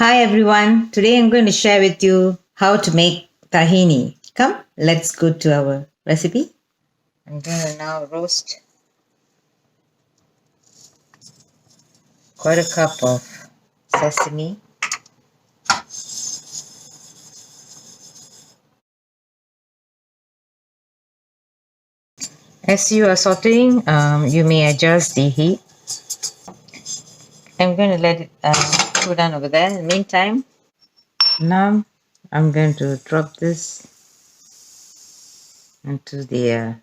Hi everyone, today I'm going to share with you how to make tahini. Come, let's go to our recipe. I'm going to now roast quite a cup of sesame. As you are sauteing, you may adjust the heat. I'm going to let it cool down over there. In the meantime, now I'm going to drop this into the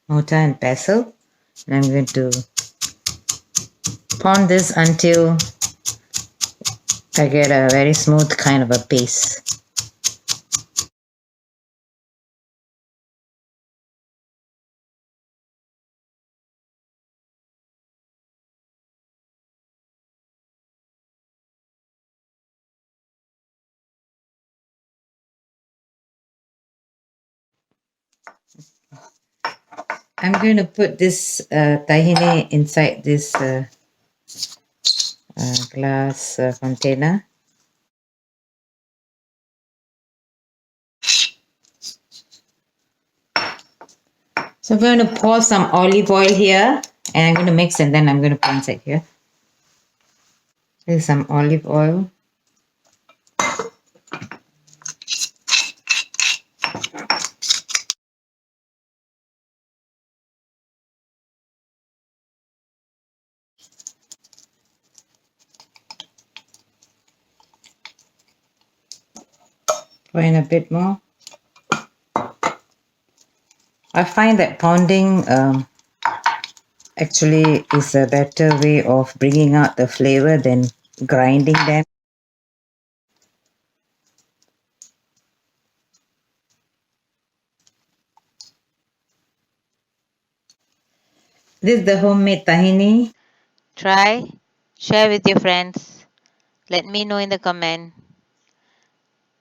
mortar and pestle. And I'm going to pound this until I get a very smooth kind of a paste. I'm going to put this tahini inside this glass container. So I'm going to pour some olive oil here and I'm going to mix and then I'm going to put inside here. Here's some olive oil. Pour in a bit more. I find that pounding actually is a better way of bringing out the flavor than grinding them. This is the homemade tahini. Try, share with your friends. Let me know in the comment.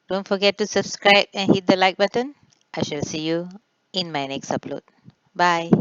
Don't forget to subscribe and hit the like button. I shall see you in my next upload. Bye.